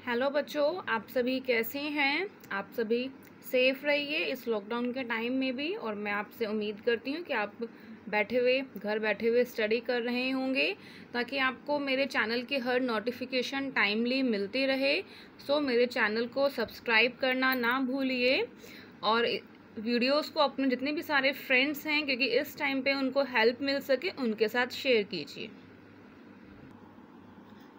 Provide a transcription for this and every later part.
Hello बच्चों, आप सभी कैसे हैं। आप सभी सेफ रहिए इस लॉकडाउन के टाइम में भी। और मैं आपसे उम्मीद करती हूँ कि आप घर बैठे हुए स्टडी कर रहे होंगे ताकि आपको मेरे चैनल की हर नोटिफिकेशन टाइमली मिलती रहे। सो मेरे चैनल को सब्सक्राइब करना ना भूलिए और वीडियोस को अपने जितने भी सारे फ्रेंड्स हैं, क्योंकि इस टाइम पे उनको हेल्प मिल सके, उनके साथ शेयर कीजिए।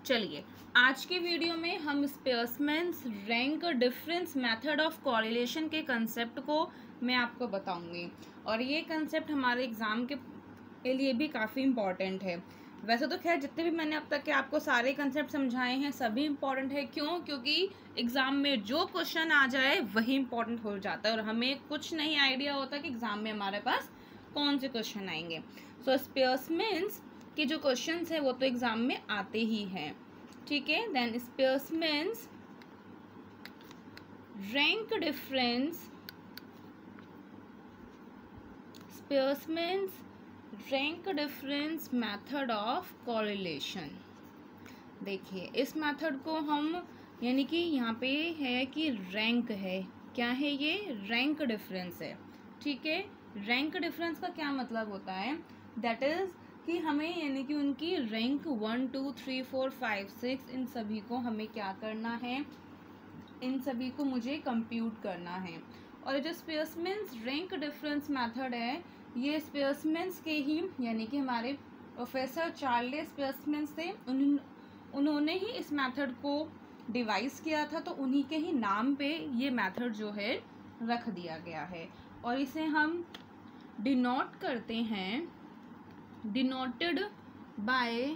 चलिए, आज के वीडियो में हम Spearman's rank difference method of correlation के कंसेप्ट को मैं आपको बताऊंगी। और ये कंसेप्ट हमारे एग्ज़ाम के लिए भी काफ़ी इम्पॉर्टेंट है। वैसे तो खैर जितने भी मैंने अब तक के आपको सारे कंसेप्ट समझाए हैं सभी इम्पॉर्टेंट है। क्यों? क्योंकि एग्ज़ाम में जो क्वेश्चन आ जाए वही इम्पॉर्टेंट हो जाता है और हमें कुछ नहीं आइडिया होता कि एग्ज़ाम में हमारे पास कौन से क्वेश्चन आएंगे। सो स्पेयर्समैन्स के जो क्वेश्चंस है वो तो एग्जाम में आते ही हैं, ठीक है। Then Spearman's rank difference, Spearman's rank difference method of correlation. देखिए, इस मेथड को हम यानी कि यहाँ पे है कि रैंक है, क्या है ये? रैंक डिफरेंस है, ठीक है। रैंक डिफरेंस का क्या मतलब होता है? दैट इज कि हमें यानी कि उनकी रैंक 1 2 3 4 5 6 इन सभी को हमें क्या करना है, इन सभी को मुझे कंप्यूट करना है। और जो स्पेयर्समैन्स रैंक डिफरेंस मेथड है, ये स्पेयर्समैन्स के ही यानी कि हमारे प्रोफेसर चार्ल्स स्पेयर्समैन्स थे, उन्होंने ही इस मेथड को डिवाइस किया था, तो उन्हीं के ही नाम पे ये मेथड जो है रख दिया गया है। और इसे हम डिनोट करते हैं, डिनोटेड बाय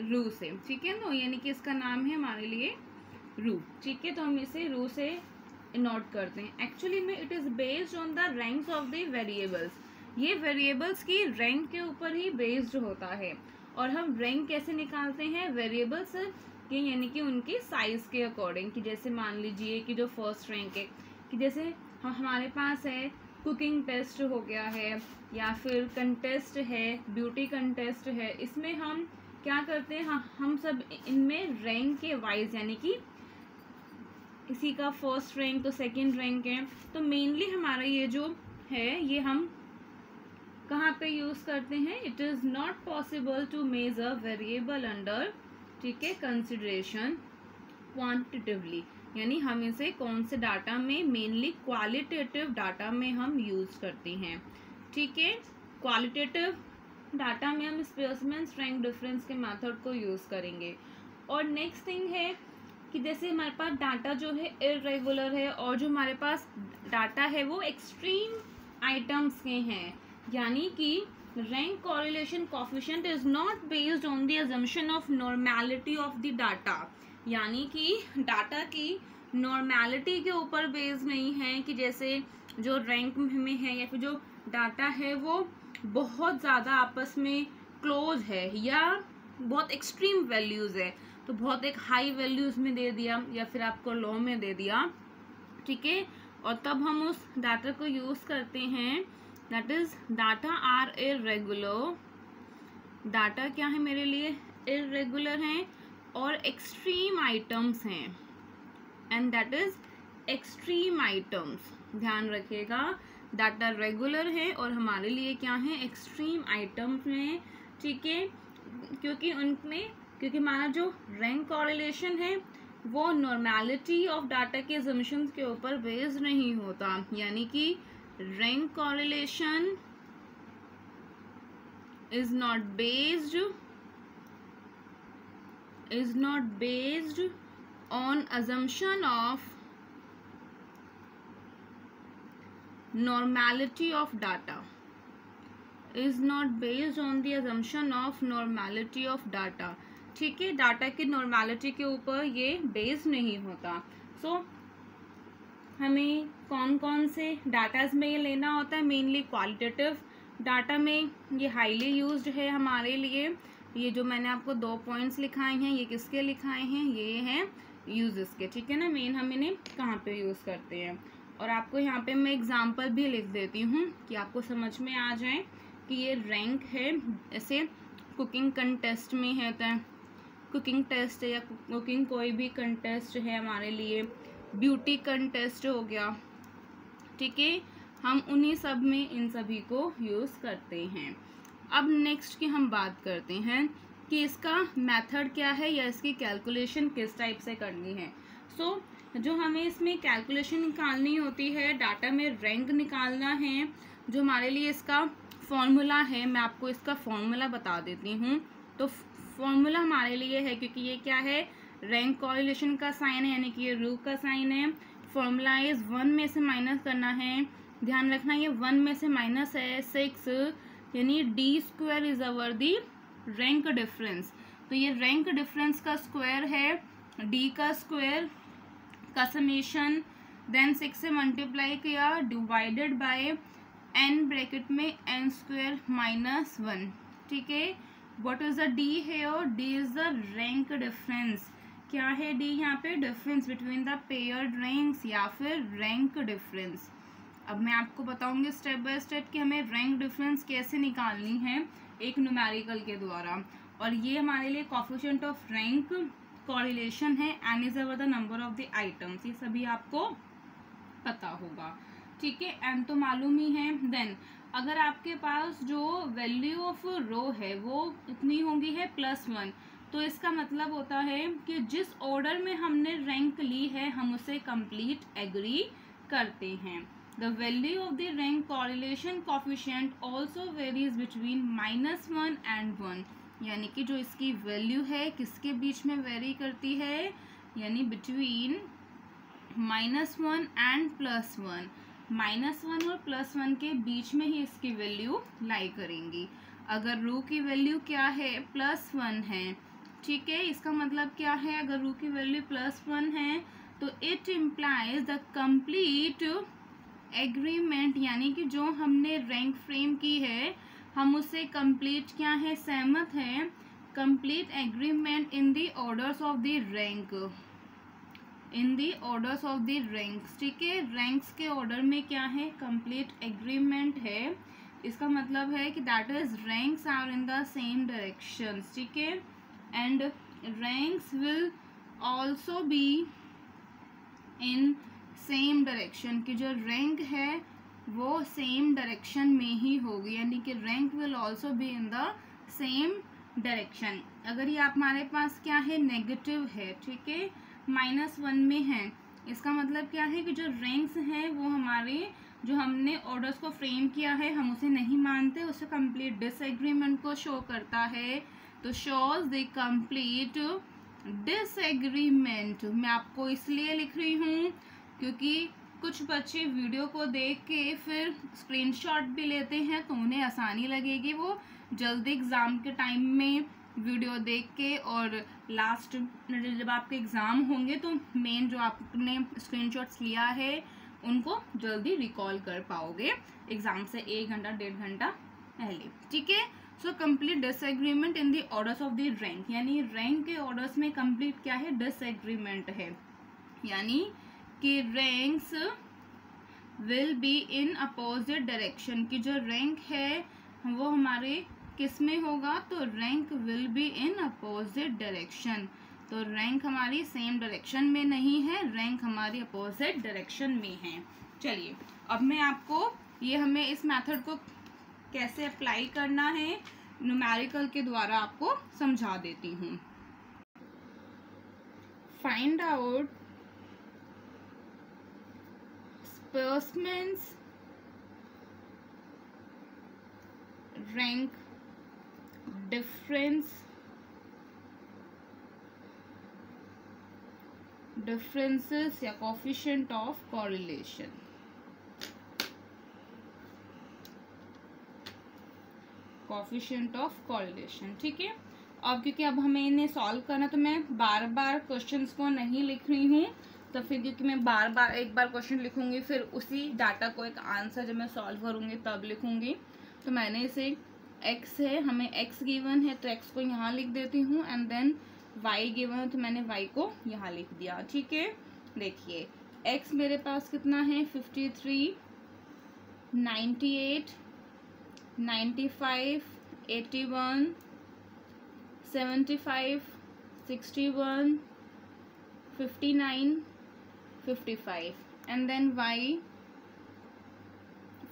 रू से, ठीक है ना। यानी कि इसका नाम है हमारे लिए रू, ठीक है। तो हम इसे रू से नोट करते हैं। एक्चुअली में it is based on the ranks of the variables. ये वेरिएबल्स की रैंक के ऊपर ही बेस्ड होता है। और हम रैंक कैसे निकालते हैं? वेरिएबल्स के यानी कि उनके साइज के अकॉर्डिंग। कि जैसे मान लीजिए कि जो फर्स्ट रैंक है, कि जैसे हमारे पास है कुकिंग टेस्ट हो गया है, या फिर कंटेस्ट है, ब्यूटी कंटेस्ट है, इसमें हम क्या करते हैं, हम सब इनमें रैंक के वाइज यानी कि किसी का फर्स्ट रैंक तो सेकंड रैंक है, तो मेनली हमारा ये जो है ये हम कहाँ पे यूज करते हैं? It is not possible to measure variable under, ठीक है, कंसिडरेशन क्वांटिटेटिवली। यानी हम इसे कौन से डाटा में? मेनली क्वालिटेटिव डाटा में हम यूज करते हैं, ठीक है। क्वालिटेटिव डाटा में हम स्पेयर्समैन्स रैंक डिफरेंस के मेथड को यूज करेंगे। और नेक्स्ट थिंग है कि जैसे हमारे पास डाटा जो है इरेगुलर है और जो हमारे पास डाटा है वो एक्सट्रीम आइटम्स के हैं, यानी कि rank correlation coefficient is not based on the assumption of normality of the data. यानी कि डाटा की नॉर्मेलिटी के ऊपर बेस्ड नहीं है कि जैसे जो रैंक में है या फिर जो डाटा है वो बहुत ज़्यादा आपस में क्लोज है या बहुत एक्सट्रीम वैल्यूज़ है, तो बहुत एक हाई वैल्यूज़ में दे दिया या फिर आपको लो में दे दिया, ठीक है। और तब हम उस डाटा को यूज़ करते हैं, that is data are irregular. Data क्या है मेरे लिए? इरेगुलर हैं और एक्सट्रीम आइटम्स हैं, and that is extreme items. ध्यान रखिएगा, डाटा रेगुलर है और हमारे लिए क्या है? एक्सट्रीम आइटम्स हैं, ठीक है। क्योंकि हमारा जो रैंक कोरिलेशन है वो नॉर्मेलिटी ऑफ डाटा के असम्पशंस के ऊपर बेस्ड नहीं होता। यानी कि rank correlation is not based on assumption of normality of data, is not based on the assumption of normality of data, ठीक है। डाटा की नॉर्मेलिटी के ऊपर ये बेस्ड नहीं होता। सो हमें कौन कौन से डाटाज में ये लेना होता है? मेनली क्वालिटेटिव डाटा में ये हाईली यूज्ड है हमारे लिए। ये जो मैंने आपको 2 पॉइंट्स लिखाए हैं, ये किसके लिखाए हैं? ये हैं यूजेस के, ठीक है ना। मेन हम इन्हें कहाँ पे यूज़ करते हैं, और आपको यहाँ पे मैं एग्जांपल भी लिख देती हूँ कि आपको समझ में आ जाए कि ये रैंक है। ऐसे कुकिंग कंटेस्ट में है तो कुकिंग टेस्ट है या कुकिंग कोई भी कंटेस्ट है हमारे लिए, ब्यूटी कंटेस्ट हो गया, ठीक है, हम उन्हीं सब में इन सभी को यूज़ करते हैं। अब नेक्स्ट की हम बात करते हैं कि इसका मेथड क्या है या इसकी कैलकुलेशन किस टाइप से करनी है। जो हमें इसमें कैलकुलेशन निकालनी होती है, डाटा में रैंक निकालना है, जो हमारे लिए इसका फॉर्मूला है, मैं आपको इसका फॉर्मूला बता देती हूँ। तो फॉर्मूला हमारे लिए है, क्योंकि ये क्या है, रैंक कोरिलेशन का साइन है, यानी कि ये रूट का साइन है। फॉर्मूला इज 1 में से माइनस करना है, ध्यान रखना ये 1 में से माइनस है 6, यानी D square is our the rank difference. तो ये रैंक डिफरेंस का स्क्वायर है, डी का स्क्वायर का समेशन, देन 6 से मल्टीप्लाई किया, डिवाइडेड बाय एन ब्रैकेट में एन स्क्वायर माइनस 1, ठीक है। व्हाट इज द डी है, और D is the rank difference. क्या है डी यहाँ पे, difference between the paired ranks या फिर रैंक डिफरेंस। अब मैं आपको बताऊंगी स्टेप बाय स्टेप कि हमें रैंक डिफरेंस कैसे निकालनी है एक न्यूमेरिकल के द्वारा। और ये हमारे लिए कोएफिशिएंट ऑफ रैंक कोरिलेशन है, N is our the number of the items, ये सभी आपको पता होगा, ठीक है, एन तो मालूम ही है। देन अगर आपके पास जो वैल्यू ऑफ रो है वो इतनी होगी है +1, तो इसका मतलब होता है कि जिस ऑर्डर में हमने रैंक ली है हम उसे कंप्लीट एग्री करते हैं। The value of the rank correlation coefficient also varies between -1 and 1, यानी कि जो इसकी वैल्यू है किसके बीच में वेरी करती है, यानी बिटवीन -1 एंड +1, -1 और +1 के बीच में ही इसकी वैल्यू लाई करेंगी। अगर रू की वैल्यू क्या है, +1 है, ठीक है, इसका मतलब क्या है, अगर रू की वैल्यू +1 है तो it implies the complete agreement, यानी कि जो हमने रैंक फ्रेम की है हम उससे कंप्लीट क्या है, सहमत है, complete agreement in the orders of the rank, in the orders of the ranks, ठीक है, रैंक्स के ऑर्डर में क्या है, कंप्लीट एग्रीमेंट है। इसका मतलब है कि that is ranks are in the same direction, ठीक है, and ranks will also be in same direction, की जो रैंक है वो सेम डायरेक्शन में ही होगी, यानी कि rank will also be in the same direction. अगर ये आप हमारे पास क्या है, नेगेटिव है, ठीक है, -1 में है, इसका मतलब क्या है कि जो रैंक्स हैं वो हमारे जो हमने ऑर्डर्स को फ्रेम किया है हम उसे नहीं मानते, उसे कंप्लीट डिसएग्रीमेंट को शो करता है। तो शोज द कंप्लीट डिसएग्रीमेंट, मैं आपको इसलिए लिख रही हूँ क्योंकि कुछ बच्चे वीडियो को देख के फिर स्क्रीनशॉट भी लेते हैं तो उन्हें आसानी लगेगी, वो जल्दी एग्ज़ाम के टाइम में वीडियो देख के, और लास्ट जब आपके एग्ज़ाम होंगे तो मेन जो आपने स्क्रीनशॉट्स लिया है उनको जल्दी रिकॉल कर पाओगे एग्ज़ाम से 1 घंटा 1.5 घंटा पहले, ठीक है। So complete disagreement in the orders of the rank, यानी रैंक के ऑर्डर्स में कंप्लीट क्या है, डिसएग्रीमेंट है, यानी कि ranks will be in opposite direction, की जो रैंक है वो हमारे किस में होगा, तो rank will be in opposite direction. तो रैंक हमारी सेम डायरेक्शन में नहीं है, रैंक हमारी अपोजिट डायरेक्शन में है। चलिए अब मैं आपको ये हमें इस मेथड को कैसे अप्लाई करना है न्यूमेरिकल के द्वारा आपको समझा देती हूँ। Find out Spearman's rank differences या coefficient of correlation, coefficient of correlation, ठीक है। अब क्योंकि अब हमें इन्हें सॉल्व करना, तो मैं बार बार क्वेश्चंस को नहीं लिख रही हूँ, तो फिर क्योंकि मैं बार बार एक बार क्वेश्चन लिखूंगी फिर उसी डाटा को एक आंसर जब मैं सॉल्व करूंगी तब लिखूंगी, तो मैंने इसे x है, हमें x गिवन है तो x को यहाँ लिख देती हूँ, एंड देन y गिवन है तो मैंने y को यहाँ लिख दिया, ठीक है। देखिए x मेरे पास कितना है, 53, 98, 95, 81, 75, 61, 59, 55, and then y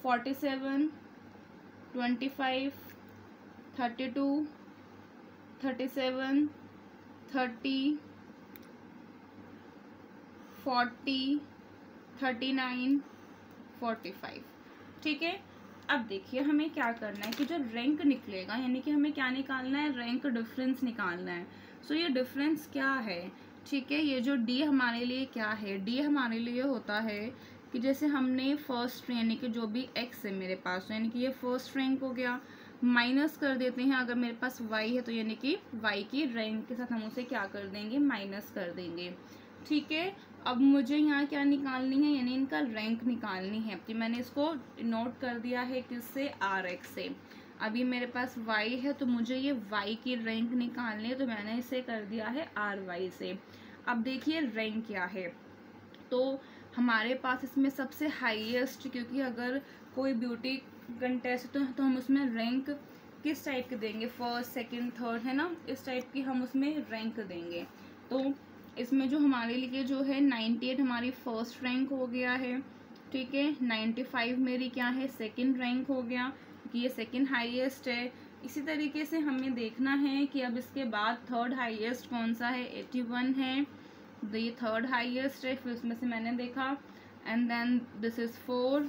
47, 25, 32, 37, 30, 40, 39, 45। ठीक है, अब देखिए हमें क्या करना है कि जो रैंक निकलेगा, यानी कि हमें क्या निकालना है, रैंक डिफरेंस निकालना है। सो ये डिफरेंस क्या है, ठीक है, ये जो डी हमारे लिए क्या है, डी हमारे लिए होता है कि जैसे हमने फर्स्ट यानी कि जो भी एक्स है मेरे पास, यानी कि ये फर्स्ट रैंक हो गया, माइनस कर देते हैं, अगर मेरे पास वाई है तो यानी कि वाई की रैंक के साथ हम उसे क्या कर देंगे, माइनस कर देंगे। ठीक है, अब मुझे यहाँ क्या निकालनी है, यानी इनका रैंक निकालनी है। तो मैंने इसको नोट कर दिया है किससे, आर एक्स से। अभी मेरे पास y है तो मुझे ये y की रैंक निकालनी है, तो मैंने इसे कर दिया है आर वाई से। अब देखिए रैंक क्या है, तो हमारे पास इसमें सबसे हाईएस्ट, क्योंकि अगर कोई ब्यूटी कंटेस्ट तो हम उसमें रैंक किस टाइप के देंगे, फर्स्ट सेकंड थर्ड, है ना, इस टाइप की हम उसमें रैंक देंगे। तो इसमें जो हमारे लिए जो है 98 हमारी फर्स्ट रैंक हो गया है। ठीक है, 95 मेरी क्या है, सेकंड रैंक हो गया, क्योंकि ये सेकंड हाईएस्ट है। इसी तरीके से हमें देखना है कि अब इसके बाद थर्ड हाईएस्ट कौन सा है, 81 है, तो ये थर्ड हाईएस्ट है, फिर उसमें से मैंने देखा, एंड देन दिस इज 4,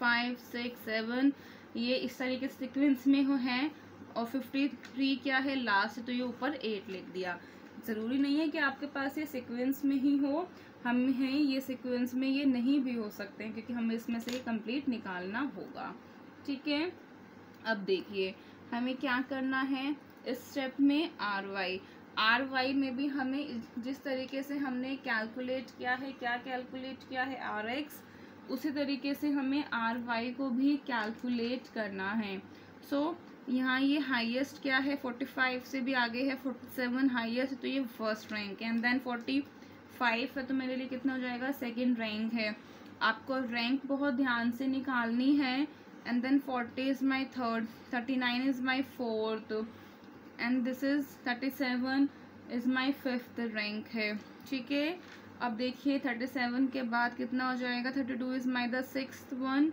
5, 6, 7, ये इस तरीके से सिक्वेंस में हो है, और 53 क्या है लास्ट, तो ये ऊपर 8 लिख दिया। ज़रूरी नहीं है कि आपके पास ये सीक्वेंस में ही हो, हम हैं ये सीक्वेंस में ये नहीं भी हो सकते हैं, क्योंकि हमें इसमें से ये कंप्लीट निकालना होगा। ठीक है, अब देखिए हमें क्या करना है इस स्टेप में, आर वाई में भी हमें जिस तरीके से हमने कैलकुलेट किया है, क्या कैलकुलेट किया है, आर एक्स, उसी तरीके से हमें आर वाई को भी कैलकुलेट करना है। सो यहाँ ये हाईएस्ट क्या है, 45 से भी आगे है, 47 हाईएस्ट, तो ये फर्स्ट रैंक है, एंड देन 45 है तो मेरे लिए कितना हो जाएगा, सेकंड रैंक है। आपको रैंक बहुत ध्यान से निकालनी है, and then 40 is my third, 39 is my fourth, and this is 37 is my fifth rank है। ठीक है, अब देखिए 37 के बाद कितना हो जाएगा, 32 is my the sixth one,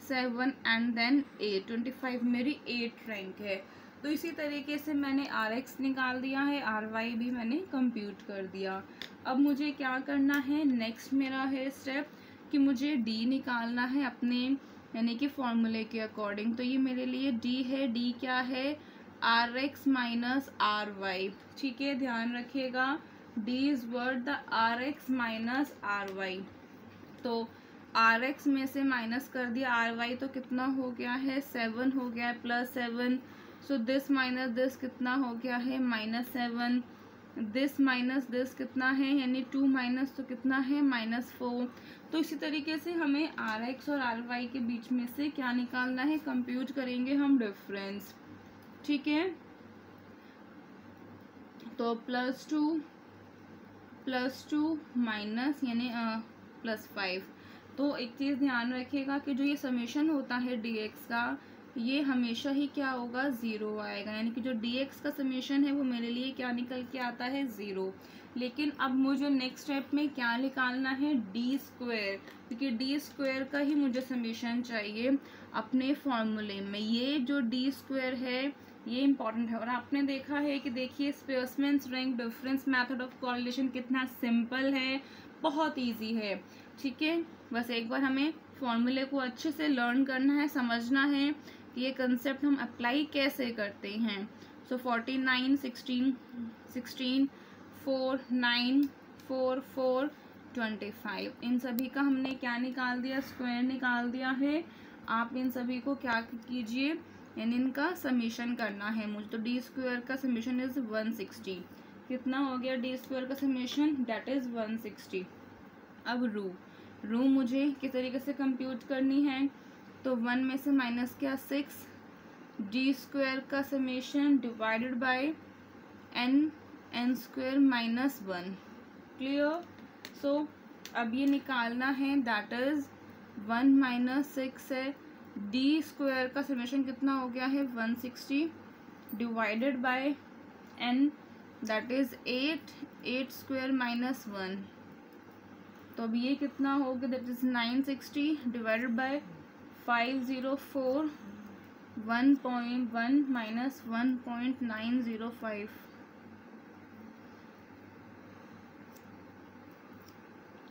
7 and then 8, 25 मेरी 8 रैंक है। तो इसी तरीके से मैंने आर एक्स निकाल दिया है, आर वाई भी मैंने कंप्यूट कर दिया। अब मुझे क्या करना है, नेक्स्ट मेरा है स्टेप कि मुझे डी निकालना है अपने यानी कि फॉर्मूले के अकॉर्डिंग। तो ये मेरे लिए डी है, डी क्या है, R X minus R Y. ठीक है, ध्यान रखिएगा, D is word the R X minus R Y. तो आर एक्स में से माइनस कर दिया आर वाई, तो कितना हो गया है, 7 हो गया है, +7, सो दिस माइनस दिस कितना हो गया है, -7, दिस माइनस दिस कितना है, यानी 2 माइनस तो कितना है, -4। तो इसी तरीके से हमें आर एक्स और आर वाई के बीच में से क्या निकालना है, कंप्यूट करेंगे हम डिफरेंस। ठीक है, तो +2 माइनस यानी +5। तो एक चीज़ ध्यान रखिएगा कि जो ये समेशन होता है dx का, ये हमेशा ही क्या होगा, 0 आएगा, यानी कि जो dx का समेशन है वो मेरे लिए क्या निकल के आता है, 0। लेकिन अब मुझे नेक्स्ट स्टेप में क्या निकालना है, डी स्क्वायर, क्योंकि डी स्क्वायर का ही मुझे समेशन चाहिए अपने फॉर्मूले में। ये जो डी स्क्वायर है ये इंपॉर्टेंट है, और आपने देखा है कि देखिए Spearman's rank difference method of correlation कितना सिंपल है, बहुत इजी है। ठीक है, बस एक बार हमें फॉर्मूले को अच्छे से लर्न करना है, समझना है कि ये कंसेप्ट हम अप्लाई कैसे करते हैं। सो 49, 16, 4, 9, 4, 4, 25, इन सभी का हमने क्या निकाल दिया, स्क्वायर निकाल दिया है। आप इन सभी को क्या कीजिए, यानी इनका समीशन करना है मुझे। तो डी स्क्वायर का समीशन इज 160, कितना हो गया डी स्क्वायर का समीशन, डेट इज 160। अब रू मुझे किस तरीके से कंप्यूट करनी है, तो 1 में से माइनस क्या, 6, डी स्क्वायर का summation divided by N square minus 1। Clear, so अब ये निकालना है, दैट इज 1 माइनस 6 है, डी स्क्वायर का समेशन कितना हो गया है, 160 divided by and that is 8 square minus 1। तो अब ये कितना होगा, that is 960 divided by 504, 1.1 minus 1.905।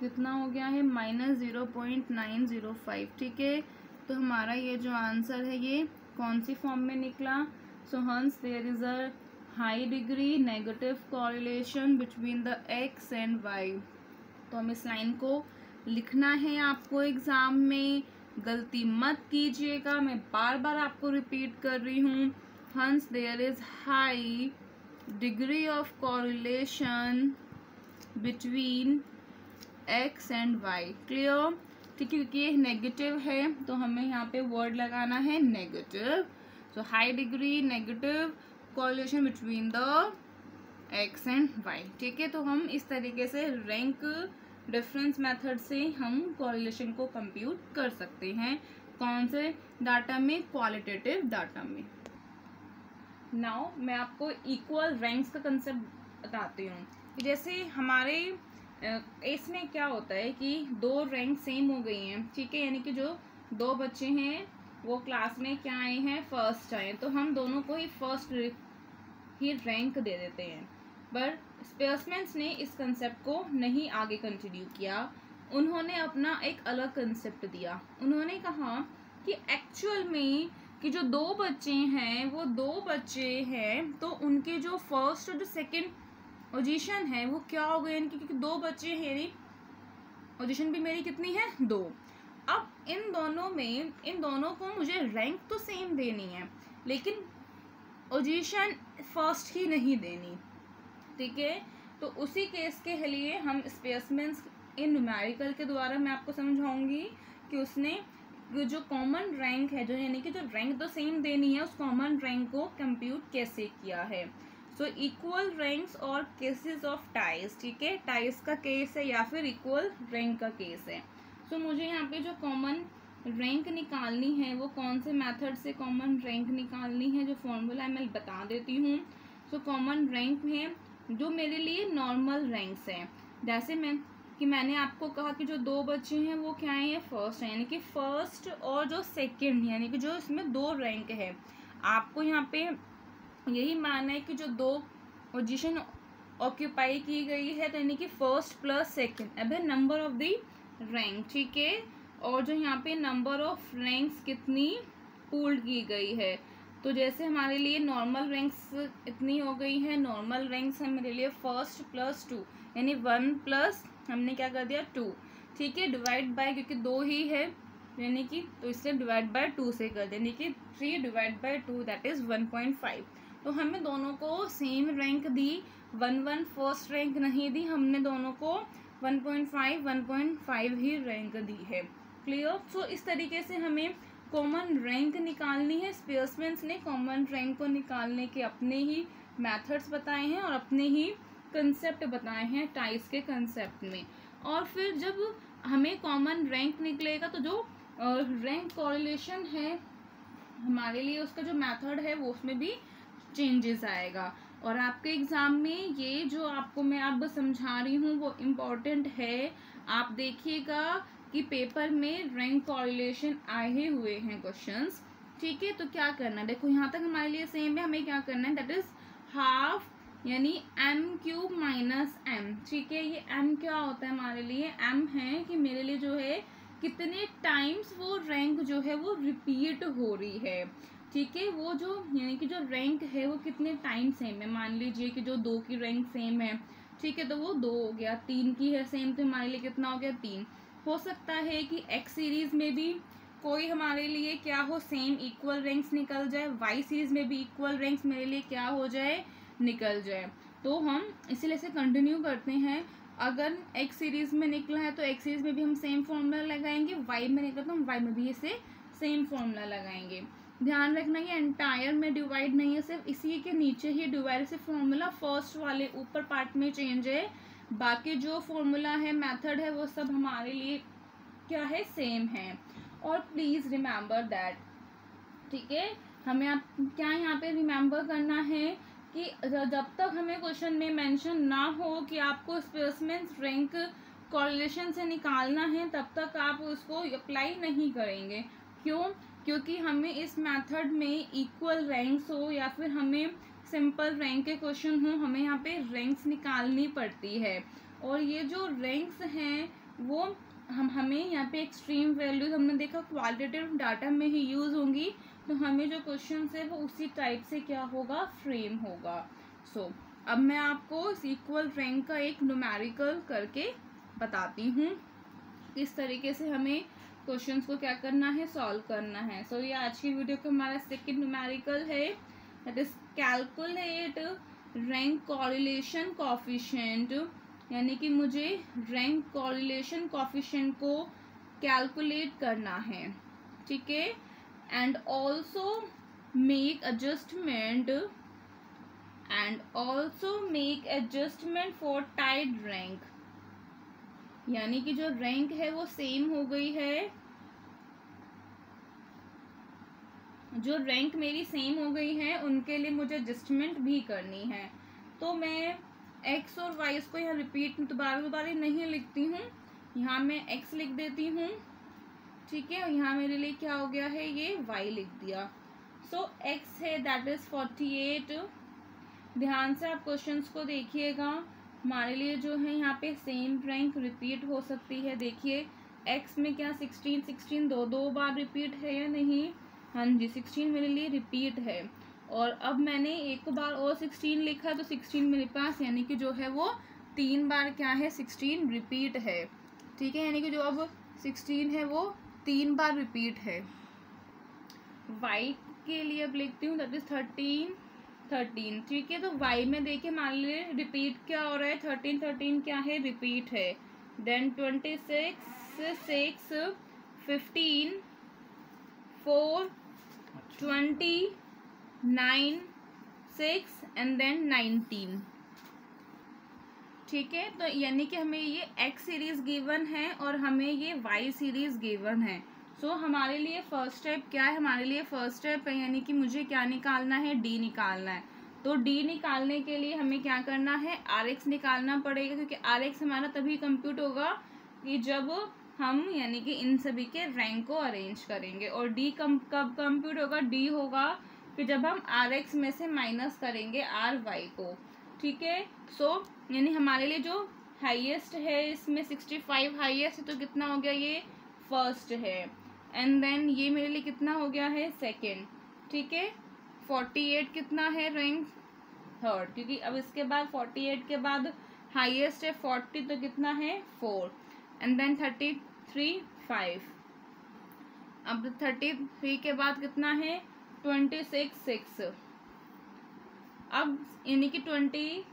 कितना हो गया है, -0.905। ठीक है, तो हमारा ये जो आंसर है ये कौन सी फॉर्म में निकला। So hence there is a high degree negative correlation between the x and y। तो हम इस लाइन को लिखना है आपको एग्जाम में, गलती मत कीजिएगा, मैं बार बार आपको रिपीट कर रही हूँ। Hence there is high degree of correlation between x and y। Clear, ठीक है, क्योंकि ये नेगेटिव है तो हमें यहाँ पे वर्ड लगाना है negative. So high degree negative correlation between the x and y। ठीक है, तो हम इस तरीके से रैंक डिफरेंस मेथड से हम कोरिलेशन को कंप्यूट कर सकते हैं। कौन से डाटा में, क्वालिटेटिव डाटा में। नाउ मैं आपको इक्वल रैंक्स का कंसेप्ट बताती हूँ। जैसे हमारे इसमें क्या होता है कि दो रैंक सेम हो गई हैं, ठीक है, यानी कि जो दो बच्चे हैं वो क्लास में क्या आए हैं, फर्स्ट आए, तो हम दोनों को ही फर्स्ट ही रैंक दे देते हैं। पर स्पेसमैन्स ने इस कंसेप्ट को नहीं आगे कंटिन्यू किया, उन्होंने अपना एक अलग कंसेप्ट दिया। उन्होंने कहा कि एक्चुअल में कि जो दो बच्चे हैं वो दो बच्चे हैं, तो उनके जो फर्स्ट और जो सेकंड पोजीशन है वो क्या हो गई, यानी क्योंकि दो बच्चे हैं, पोजीशन भी मेरी कितनी है, 2। अब इन दोनों को मुझे रैंक तो सेम देनी है, लेकिन पोजीशन फर्स्ट ही नहीं देनी। ठीक है, तो उसी केस के लिए हम स्पेसमैन्स इन न्यूमेरिकल के द्वारा मैं आपको समझाऊंगी कि उसने जो कॉमन रैंक है, जो यानी कि जो रैंक तो सेम देनी है, उस कॉमन रैंक को कंप्यूट कैसे किया है। सो इक्वल रैंक्स और केसेस ऑफ टाइज। ठीक है, टाइज का केस है या फिर इक्वल रैंक का केस है। सो मुझे यहाँ पे जो कॉमन रैंक निकालनी है वो कौन से मेथड से कॉमन रैंक निकालनी है, जो फॉर्मूला मैं बता देती हूँ। सो कॉमन रैंक है जो मेरे लिए नॉर्मल रैंक्स हैं। जैसे मैंने आपको कहा कि जो दो बच्चे हैं वो क्या है, फर्स्ट है, यानी कि फर्स्ट और जो सेकंड, यानी कि जो इसमें दो रैंक है। आपको यहाँ पे यही मानना है कि जो दो पोजीशन ऑक्यूपाई की गई है, तो यानी कि फर्स्ट प्लस सेकंड, अब है नंबर ऑफ द रैंक। ठीक है, और जो यहाँ पे नंबर ऑफ रैंक्स कितनी पूल्ड की गई है, तो जैसे हमारे लिए नॉर्मल रैंक्स इतनी हो गई है, नॉर्मल रैंक्स है मेरे लिए फर्स्ट प्लस 2, यानी 1 प्लस हमने क्या कर दिया 2। ठीक है, डिवाइड बाय, क्योंकि 2 ही है यानी कि, तो इससे डिवाइड बाय 2 से कर दें, यानी कि 3 डिवाइड बाय 2 दैट इज 1.5। तो हमने दोनों को सेम रैंक दी, 1 फर्स्ट रैंक नहीं दी, हमने दोनों को 1.5 ही रैंक दी है। क्लियर। सो इस तरीके से हमें कॉमन रैंक निकालनी है। स्पेसमैन्स ने कॉमन रैंक को निकालने के अपने ही मेथड्स बताए हैं और अपने ही कंसेप्ट बताए हैं टाइज के कंसेप्ट में। और फिर जब हमें कॉमन रैंक निकलेगा तो जो रैंक कोरिलेशन है हमारे लिए, उसका जो मेथड है वो उसमें भी चेंजेस आएगा। और आपके एग्जाम में ये जो आपको मैं अब समझा रही हूँ वो इम्पोर्टेंट है। आप देखिएगा कि पेपर में रैंक कोरिलेशन आए हुए हैं क्वेश्चंस। ठीक है, तो क्या करना है, देखो यहाँ तक हमारे लिए सेम है, हमें क्या करना है, दैट इज हाफ यानी m³ माइनस m। ठीक है, ये m क्या होता है हमारे लिए, m है कि मेरे लिए जो है कितने टाइम्स वो रैंक जो है वो रिपीट हो रही है। ठीक है, वो जो यानी कि जो रैंक है वो कितने टाइम सेम है। मान लीजिए कि जो 2 की रैंक सेम है, ठीक है, तो वो 2 हो गया, 3 की है सेम, तो हमारे लिए कितना हो गया 3। हो सकता है कि एक्स सीरीज में भी कोई हमारे लिए क्या हो, सेम इक्वल रैंक्स निकल जाए, वाई सीरीज में भी इक्वल रैंक्स मेरे लिए क्या हो जाए, निकल जाए। तो हम इसीलिए से कंटिन्यू करते हैं। अगर एक्स सीरीज में निकला है तो एक्स सीरीज में भी हम सेम फॉर्मूला लगाएंगे, वाई में निकला तो हम वाई में भी इसे सेम फॉर्मूला लगाएंगे। ध्यान रखना ये एंटायर में डिवाइड नहीं है, सिर्फ इसी के नीचे ही डिवाइड, सिर्फ फॉर्मूला फर्स्ट वाले ऊपर पार्ट में चेंज है, बाकी जो फॉर्मूला है मेथड है वो सब हमारे लिए क्या है, सेम है। और प्लीज रिमेंबर दैट, ठीक है, हमें आप क्या यहाँ पे रिमेंबर करना है कि जब तक हमें क्वेश्चन में मेंशन ना हो कि आपको स्पेसमेंस रैंक कॉरिलेशन से निकालना है, तब तक आप उसको अप्लाई नहीं करेंगे। क्यों? क्योंकि हमें इस मेथड में इक्वल रैंक्स हो या फिर हमें सिंपल रैंक के क्वेश्चन हो, हमें यहाँ पे रैंक्स निकालनी पड़ती है। और ये जो रैंक्स हैं वो हमें यहाँ पे एक्सट्रीम वैल्यूज हमने देखा क्वालिटेटिव डाटा में ही यूज़ होंगी, तो हमें जो क्वेश्चन है वो उसी टाइप से क्या होगा, फ्रेम होगा। सो अब मैं आपको इक्वल रैंक का एक न्यूमेरिकल करके बताती हूँ किस तरीके से हमें क्वेश्चंस को क्या करना है, सॉल्व करना है। सो ये आज की वीडियो का हमारा सेकंड न्यूमेरिकल है, that is calculate rank correlation coefficient, यानी कि मुझे रैंक कोरिलेशन कोएफिशिएंट को कैलकुलेट करना है, ठीक है। And also make adjustment for tied rank, यानी कि जो रैंक है वो सेम हो गई है, जो रैंक मेरी सेम हो गई है उनके लिए मुझे एडजस्टमेंट भी करनी है। तो मैं एक्स और वाई को यहाँ रिपीट दोबारा नहीं लिखती हूँ, यहाँ मैं एक्स लिख देती हूँ, ठीक है। और यहाँ मेरे लिए क्या हो गया है, ये वाई लिख दिया। सो एक्स है दैट इज 48। ध्यान से आप क्वेश्चंस को देखिएगा, हमारे लिए जो है यहाँ पे सेम रैंक रिपीट हो सकती है। देखिए एक्स में क्या 16 दो बार रिपीट है या नहीं, हाँ जी 16 मेरे लिए रिपीट है। और अब मैंने एक बार और 16 लिखा, तो 16 मेरे पास यानी कि जो है वो 3 बार क्या है, 16 रिपीट है, ठीक है। यानी कि जो अब 16 है वो 3 बार रिपीट है। वाई के लिए अब लिखती हूँ दैट इज 13, ठीक है। तो वाई में देखिए मान लीजिए रिपीट क्या हो रहा है, 13 क्या है, रिपीट है। देन 26 6 15 4 29 6 एंड देन 19, ठीक है। तो यानी कि हमें ये एक्स सीरीज गिवन है और हमें ये वाई सीरीज गिवन है। सो हमारे लिए फर्स्ट स्टेप क्या है, हमारे लिए फर्स्ट स्टेप है यानी कि मुझे क्या निकालना है, डी निकालना है। तो डी निकालने के लिए हमें क्या करना है, आर एक्स निकालना पड़ेगा, क्योंकि आर एक्स हमारा तभी कंप्यूट होगा कि जब हम यानी कि इन सभी के रैंक को अरेंज करेंगे। और डी कब कंप्यूट होगा, डी होगा कि जब हम आर एक्स में से माइनस करेंगे आर वाई को, ठीक है। सो यानी हमारे लिए जो हाईएस्ट है इसमें 65 हाईएस्ट है, तो कितना हो गया, ये फर्स्ट है। एंड देन ये मेरे लिए कितना हो गया है, सेकेंड, ठीक है। 48 कितना है, रैंक थर्ड, क्योंकि अब इसके बाद 48 के बाद हाईएस्ट है 40, तो कितना है 4। And then 33 5। अब 33 के बाद कितना है 26 6। अब यानी कि 20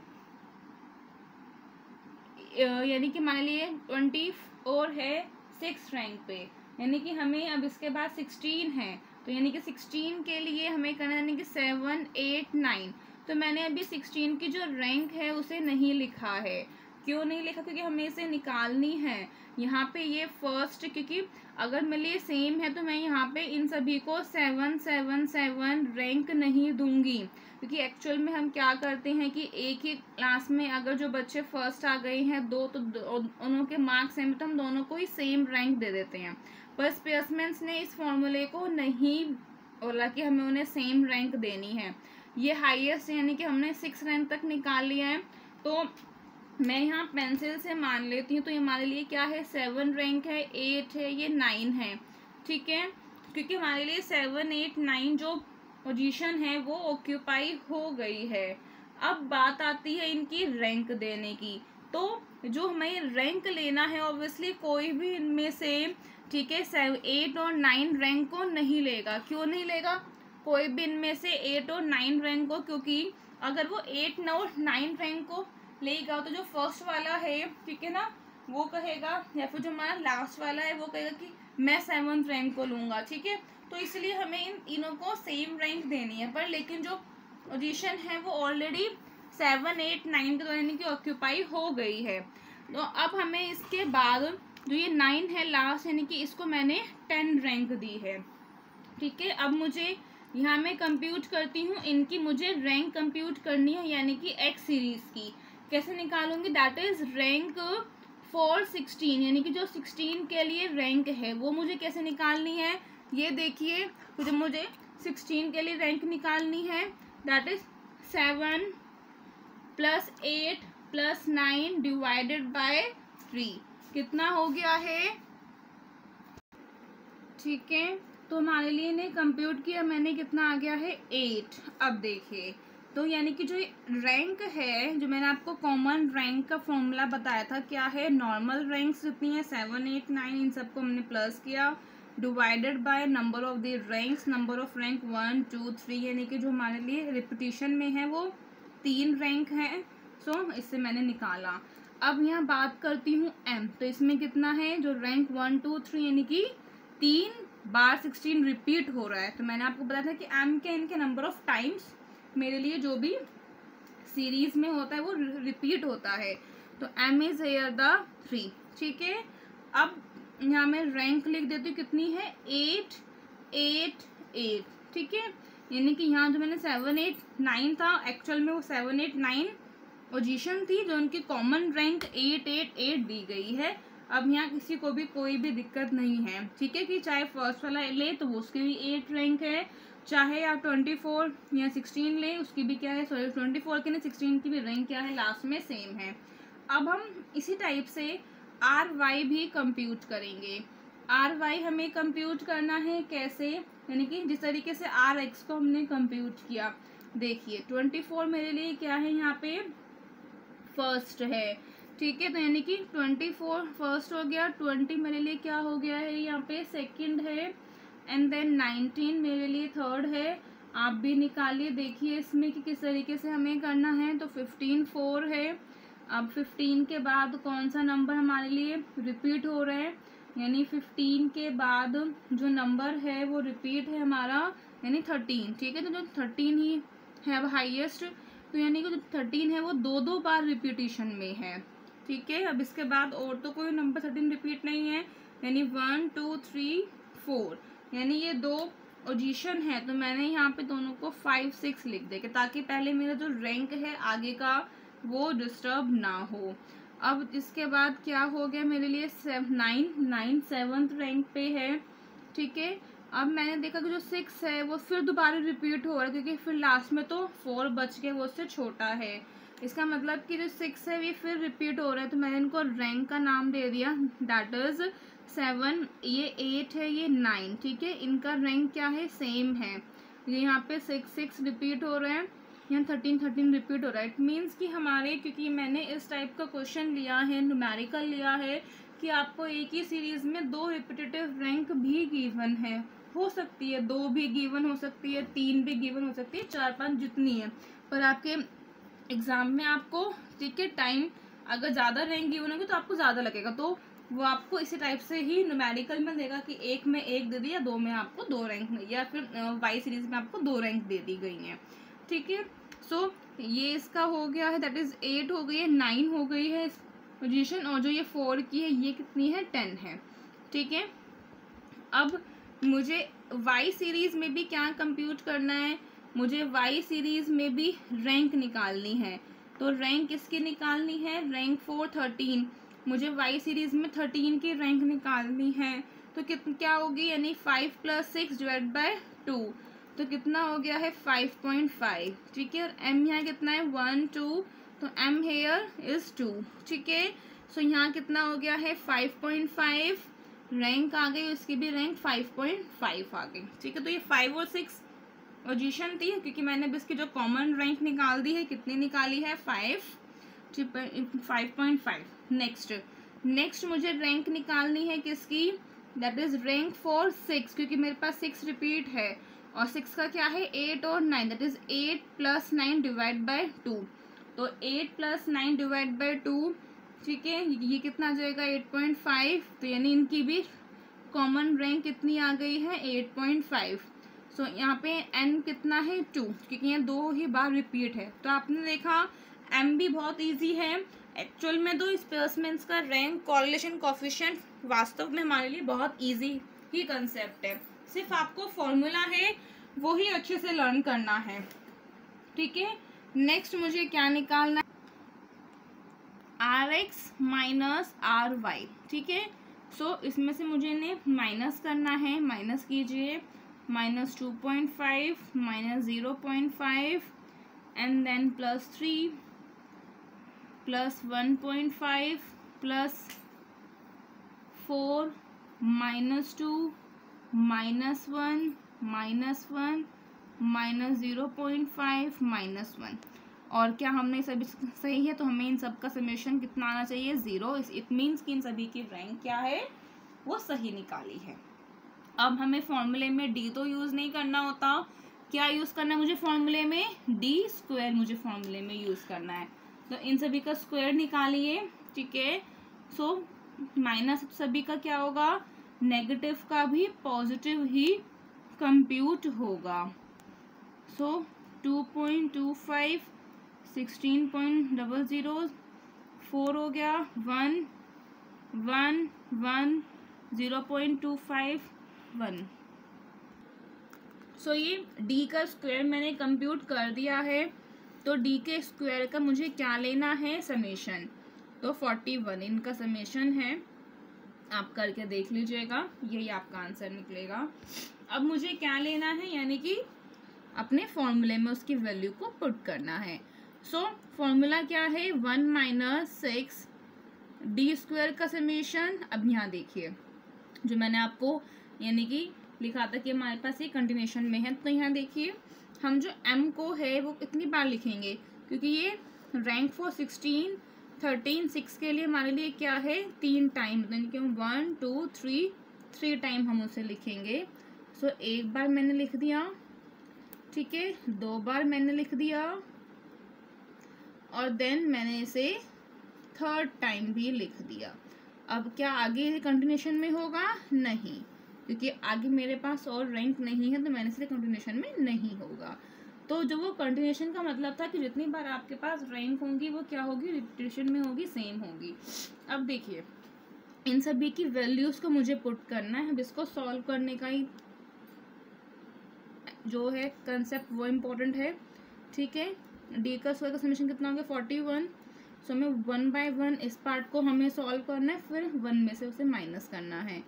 यानी कि मान लिए 24 है 6 रैंक पे, यानी कि हमें अब इसके बाद 16 है, तो यानी कि 16 के लिए हमें करना है यानी कि 7 8 9। तो मैंने अभी 16 की जो रैंक है उसे नहीं लिखा है। क्यों नहीं लिखा, क्योंकि हमें इसे निकालनी है। यहाँ पे ये फर्स्ट, क्योंकि अगर मेरे लिए सेम है तो मैं यहाँ पे इन सभी को 7 7 7 रैंक नहीं दूंगी, क्योंकि एक्चुअल में हम क्या करते हैं कि एक ही क्लास में अगर जो बच्चे फर्स्ट आ गए हैं दो, तो उन्हों के मार्क्स सेम, तो हम दोनों को ही सेम रैंक दे देते हैं। पर स्पेसमेंट्स ने इस फॉर्मूले को नहीं बोला कि हमें उन्हें सेम रैंक देनी है। ये हाईएस्ट यानी कि हमने 6 रैंक तक निकाल लिया है, तो मैं यहाँ पेंसिल से मान लेती हूँ। तो ये हमारे लिए क्या है, 7 रैंक है, 8 है, ये 9 है, ठीक है। क्योंकि हमारे लिए 7 8 9 जो पोजीशन है वो ऑक्यूपाई हो गई है। अब बात आती है इनकी रैंक देने की। तो जो हमें रैंक लेना है ऑब्वियसली कोई भी इनमें से, ठीक है, 8 और 9 रैंक को नहीं लेगा। क्यों नहीं लेगा, कोई भी इनमें से 8 और 9 रैंक को, क्योंकि अगर वो 8 और 9 रैंक को लेगा तो जो फर्स्ट वाला है, ठीक है ना, वो कहेगा, या फिर जो हमारा लास्ट वाला है वो कहेगा कि मैं 7th रैंक को लूंगा, ठीक है। तो इसलिए हमें इन तीनों को सेम रैंक देनी है। पर लेकिन जो पोजीशन है वो ऑलरेडी 7 8 9 के यानी कि ऑक्यूपाई हो गई है। तो अब हमें इसके बाद जो ये 9 है लास्ट, यानी कि इसको मैंने 10 रैंक दी है, ठीक है। अब मुझे यहाँ मैं कंप्यूट करती हूँ इनकी, मुझे रैंक कंप्यूट करनी है यानी कि एक्स सीरीज की। कैसे निकालूंगी? दैट इज रैंक फॉर 16, यानी कि जो 16 के लिए रैंक है वो मुझे कैसे निकालनी है, ये देखिए। तो मुझे 16 के लिए रैंक निकालनी है दैट इज 7 + 8 + 9 डिवाइडेड बाय 3। कितना हो गया है? ठीक है, तो हमारे लिए ने कंप्यूट किया, मैंने कितना आ गया है 8। अब देखिए, तो यानी कि जो रैंक है, जो मैंने आपको कॉमन रैंक का फॉर्मूला बताया था, क्या है? नॉर्मल रैंक्स जितनी है 7, 8, 9, इन सबको हमने प्लस किया divided by number of the ranks, number of rank 1, 2, 3, यानी कि जो हमारे लिए रिपीटिशन में है वो 3 रैंक है। सो इससे मैंने निकाला। अब यहाँ बात करती हूँ एम, तो इसमें कितना है? जो रैंक 1, 2, 3 यानी कि 3 बार 16 रिपीट हो रहा है। तो मैंने आपको बताया था कि एम के इनके नंबर ऑफ टाइम्स मेरे लिए जो भी सीरीज में होता है वो रिपीट होता है। तो एम इज हियर द 3। ठीक है, अब यहाँ मैं रैंक लिख देती हूँ, कितनी है? 8, 8, 8। ठीक है, यानी कि यहाँ जो मैंने 7, 8, 9 था, एक्चुअल में वो 7, 8, 9 पोजीशन थी, जो उनकी कॉमन रैंक 8, 8, 8 दी गई है। अब यहाँ किसी को भी कोई भी दिक्कत नहीं है। ठीक है, कि चाहे फर्स्ट वाला ले तो वो उसकी भी 8 रैंक है, चाहे आप 24 या 16 ले उसकी भी क्या है, सॉरी 24 की नहीं 16 की भी रैंक क्या है, लास्ट में सेम है। अब हम इसी टाइप से आर वाई भी कंप्यूट करेंगे। आर वाई हमें कंप्यूट करना है कैसे? यानी कि जिस तरीके से आर एक्स को हमने कंप्यूट किया, देखिए 24 मेरे लिए क्या है, यहाँ पे फर्स्ट है। ठीक है, तो यानी कि 24 फर्स्ट हो गया, 20 मेरे लिए क्या हो गया है, यहाँ पे सेकंड है, एंड देन 19 मेरे लिए थर्ड है। आप भी निकालिए, देखिए इसमें कि किस तरीके से हमें करना है। तो 15 4 है। अब 15 के बाद कौन सा नंबर हमारे लिए रिपीट हो रहा है, यानी 15 के बाद जो नंबर है वो रिपीट है हमारा, यानी 13। ठीक है, तो जो 13 ही है अब हाईएस्ट, तो यानी कि जो 13 है वो 2 बार रिपीटिशन में है। ठीक है, अब इसके बाद और तो कोई नंबर 13 रिपीट नहीं है, यानी 1, 2, 3, 4, यानी ये 2 पोजीशन है। तो मैंने यहाँ पे दोनों को 5, 6 लिख दे, ताकि पहले मेरा जो रैंक है आगे का वो डिस्टर्ब ना हो। अब इसके बाद क्या हो गया मेरे लिए 9 7th रैंक पे है। ठीक है, अब मैंने देखा कि जो 6 है वो फिर दोबारा रिपीट हो रहा है, क्योंकि फिर लास्ट में तो 4 बच के वो उससे छोटा है। इसका मतलब कि जो 6 है ये फिर रिपीट हो रहा है, तो मैंने इनको रैंक का नाम दे दिया, दैट इज 7, ये 8 है, ये 9। ठीक है, इनका रैंक क्या है, सेम है। ये यहाँ पे 6, 6 रिपीट हो रहे हैं, यहाँ 13, 13 रिपीट हो रहा है। इट मीन्स कि हमारे, क्योंकि मैंने इस टाइप का क्वेश्चन लिया है, न्यूमेरिकल लिया है, कि आपको एक ही सीरीज में 2 रिपीटेटिव रैंक भी गिवन है, हो सकती है 2 भी गिवन हो सकती है, 3 भी गिवन हो सकती है, 4, 5 जितनी है, पर आपके एग्जाम में आपको, ठीक है, टाइम अगर ज़्यादा रैंक गिवन होगी तो आपको ज़्यादा लगेगा, तो वो आपको इसी टाइप से ही न्यूमेरिकल में देगा कि 1 में 1 दे दिया, 2 में आपको 2 रैंक, या फिर वाई सीरीज में आपको 2 रैंक दे दी गई हैं। ठीक है, सो ये इसका हो गया है, दैट इज 8 हो गई है, 9 हो गई है पोजीशन, और जो ये 4 की है ये कितनी है, 10 है। ठीक है, अब मुझे वाई सीरीज में भी क्या कंप्यूट करना है, मुझे वाई सीरीज में भी रैंक निकालनी है। तो रैंक किसकी निकालनी है, रैंक फॉर 13, मुझे वाई सीरीज में 13 की रैंक निकालनी है। तो क्या होगी, यानी 5 + 6 डिवाइड बाय 2, तो कितना हो गया है 5.5। ठीक है, और एम यहाँ कितना है 1, 2, तो एम हेयर इज 2। ठीक है, सो यहाँ कितना हो गया है 5.5, रैंक आ गई, उसकी भी रैंक 5.5 आ गई। ठीक है, तो ये 5 और 6 पोजीशन थी, क्योंकि मैंने भी इसकी जो कॉमन रैंक निकाल दी है, कितनी निकाली है 5.5। नेक्स्ट मुझे रैंक निकालनी है किसकी, दैट इज रैंक फॉर 6, क्योंकि मेरे पास 6 रिपीट है, और 6 का क्या है 8 और 9, दैट इज 8 + 9 डिवाइड बाय 2, तो 8 + 9 डिवाइड बाय 2। ठीक है, ये कितना आ जाएगा 8.5, तो यानी इनकी भी कॉमन रैंक कितनी आ गई है 8.5। सो यहाँ पे n कितना है 2, क्योंकि यहाँ 2 ही बार रिपीट है। तो आपने देखा m भी बहुत इजी है। एक्चुअल में तो स्पेसमेंट्स का रैंक कॉरिलेशन कोफिशिएंट वास्तव में हमारे लिए बहुत इजी ही कंसेप्ट है, सिर्फ आपको फॉर्मूला है वो ही अच्छे से लर्न करना है, ठीक है। नेक्स्ट मुझे क्या निकालना है, RX माइनस RY, ठीक है। सो इसमें से मुझे ने माइनस करना है, माइनस कीजिए, -2.5 -0.5 एंड देन +3 +1.5 +4 -2 -1 -1 -0.5 -1। और क्या हमने सभी सही है, तो हमें इन सब का समेशन कितना आना चाहिए, 0। इट मीन्स कि इन सभी की रैंक क्या है, वो सही निकाली है। अब हमें फॉर्मूले में डी तो यूज नहीं करना होता, क्या यूज करना है मुझे फॉर्मूले में, D² मुझे फॉर्मूले में यूज करना है। तो इन सभी का स्क्वायर निकालिए, ठीक है। सो माइनस सभी का क्या होगा, नेगेटिव का भी पॉजिटिव ही कंप्यूट होगा। सो 2.25 16.00 4 हो गया, 1 1 1 0.25 1। सो ये डी का स्क्वायर मैंने कंप्यूट कर दिया है। तो डी के स्क्वायर का मुझे क्या लेना है, समेशन। तो 41 इनका समेशन है, आप करके देख लीजिएगा, यही आपका आंसर निकलेगा। अब मुझे क्या लेना है, यानी कि अपने फॉर्मूले में उसकी वैल्यू को पुट करना है। सो फॉर्मूला क्या है, 1 - 6 D² का समेशन। अब यहाँ देखिए जो मैंने आपको यानी कि लिखा था कि हमारे पास ये कंटिन्यूशन में है, तो यहाँ देखिए हम जो m को है वो कितनी बार लिखेंगे, क्योंकि ये रैंक फॉर 16 13 6 के लिए हमारे लिए क्या है, 3 टाइम, यानी कि 1 2 3 टाइम हम उसे लिखेंगे। सो एक बार मैंने लिख दिया, ठीक है, 2 बार मैंने लिख दिया, और देन मैंने इसे 3rd टाइम भी लिख दिया। अब क्या आगे कंटिन्यूशन में होगा, नहीं, क्योंकि आगे मेरे पास और रैंक नहीं है, तो मैंने इसलिए कंटिन्यूशन में नहीं होगा। तो जो वो कंटिन्यूशन का मतलब था कि जितनी बार आपके पास रैंक होंगी वो क्या होगी, रिपीटेशन में होगी, सेम होगी। अब देखिए इन सभी की वैल्यूज को मुझे पुट करना है। अब इसको सॉल्व करने का ही जो है कंसेप्ट वो इम्पोर्टेंट है, ठीक है। डी का स्क्वायर का समेशन कितना हो गया, 41। सो हमें 1 बाय 1 इस पार्ट को हमें सॉल्व करना है, फिर 1 में से उसे माइनस करना है।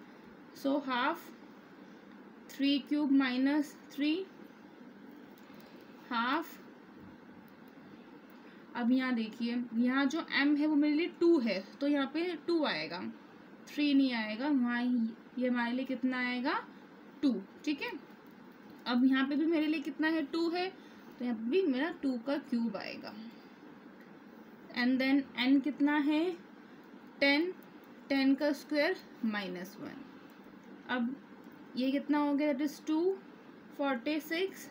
So half 3³ -3 half. अब यहाँ देखिए यहाँ जो m है वो मेरे लिए 2 है, तो यहाँ पे 2 आएगा, 3 नहीं आएगा। वहाँ ये हमारे लिए कितना आएगा, 2, ठीक है। अब यहाँ पे भी मेरे लिए कितना है, 2 है, तो यहाँ पे भी मेरा 2 का क्यूब आएगा। एंड देन n कितना है, 10, 10 का स्क्वायर -1। अब ये कितना हो गया, दैट इज 2 46,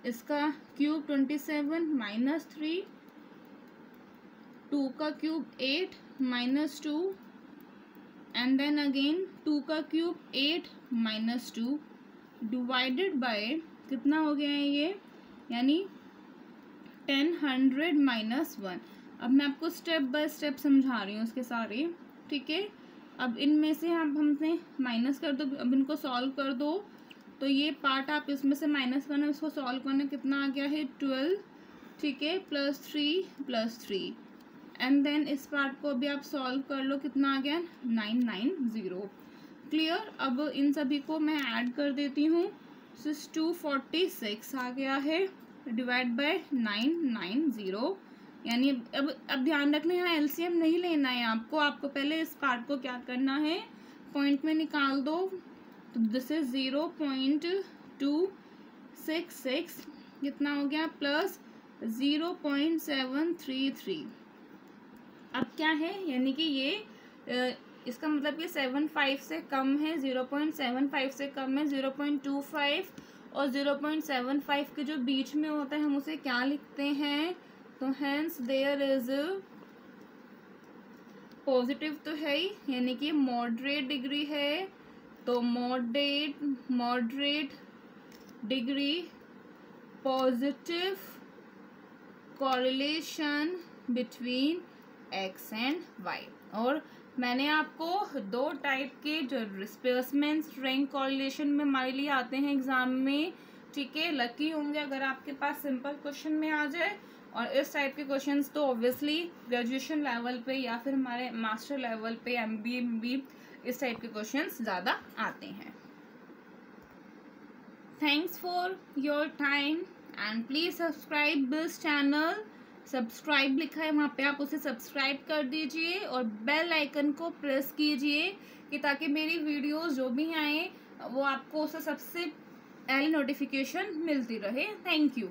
इसका क्यूब 27 -3, 2 का क्यूब 8 -2, एंड देन अगेन 2 का क्यूब 8 -2 डिवाइडेड बाय कितना हो गया है ये, यानी 10 100 -1। अब मैं आपको स्टेप बाय स्टेप समझा रही हूँ इसके सारे, ठीक है। अब इनमें से आप हमसे माइनस कर दो, अब इनको सॉल्व कर दो, तो ये पार्ट आप इसमें से माइनस करना, इसको सॉल्व करना, कितना आ गया है 12, ठीक है, +3 एंड देन इस पार्ट को भी आप सॉल्व कर लो, कितना आ गया 990। क्लियर। अब इन सभी को मैं ऐड कर देती हूँ, 246 आ गया है, डिवाइड बाय 990, यानी अब ध्यान रखना यहाँ एलसीएम नहीं लेना है आपको पहले इस पार्ट को क्या करना है, पॉइंट में निकाल दो। तो दिस इज 0.266, कितना हो गया, प्लस 0.733। अब क्या है, यानी कि ये इसका मतलब कि 75 से कम है, 0.75 से कम है, 0.25 और 0.75 के जो बीच में होता है हम उसे क्या लिखते हैं, तो हेंस देयर इज पॉजिटिव तो है ही, यानी कि मॉडरेट डिग्री है, तो moderate degree positive correlation between x and y, और मैंने आपको 2 टाइप के जो डिस्प्लेसमेंट रैंक कॉरिलेशन में हमारे लिए आते हैं एग्जाम में, ठीक है। लकी होंगे अगर आपके पास सिंपल क्वेश्चन में आ जाए, और इस टाइप के क्वेश्चंस तो ऑब्वियसली ग्रेजुएशन लेवल पे या फिर हमारे मास्टर लेवल पे MBA में भी इस टाइप के क्वेश्चंस ज़्यादा आते हैं। Thanks for your time and please subscribe this channel. Subscribe लिखा है वहाँ पे, आप उसे सब्सक्राइब कर दीजिए और बेल आइकन को प्रेस कीजिए कि ताकि मेरी वीडियोस जो भी आए वो आपको उससे सबसे पहले नोटिफिकेशन मिलती रहे। Thank you.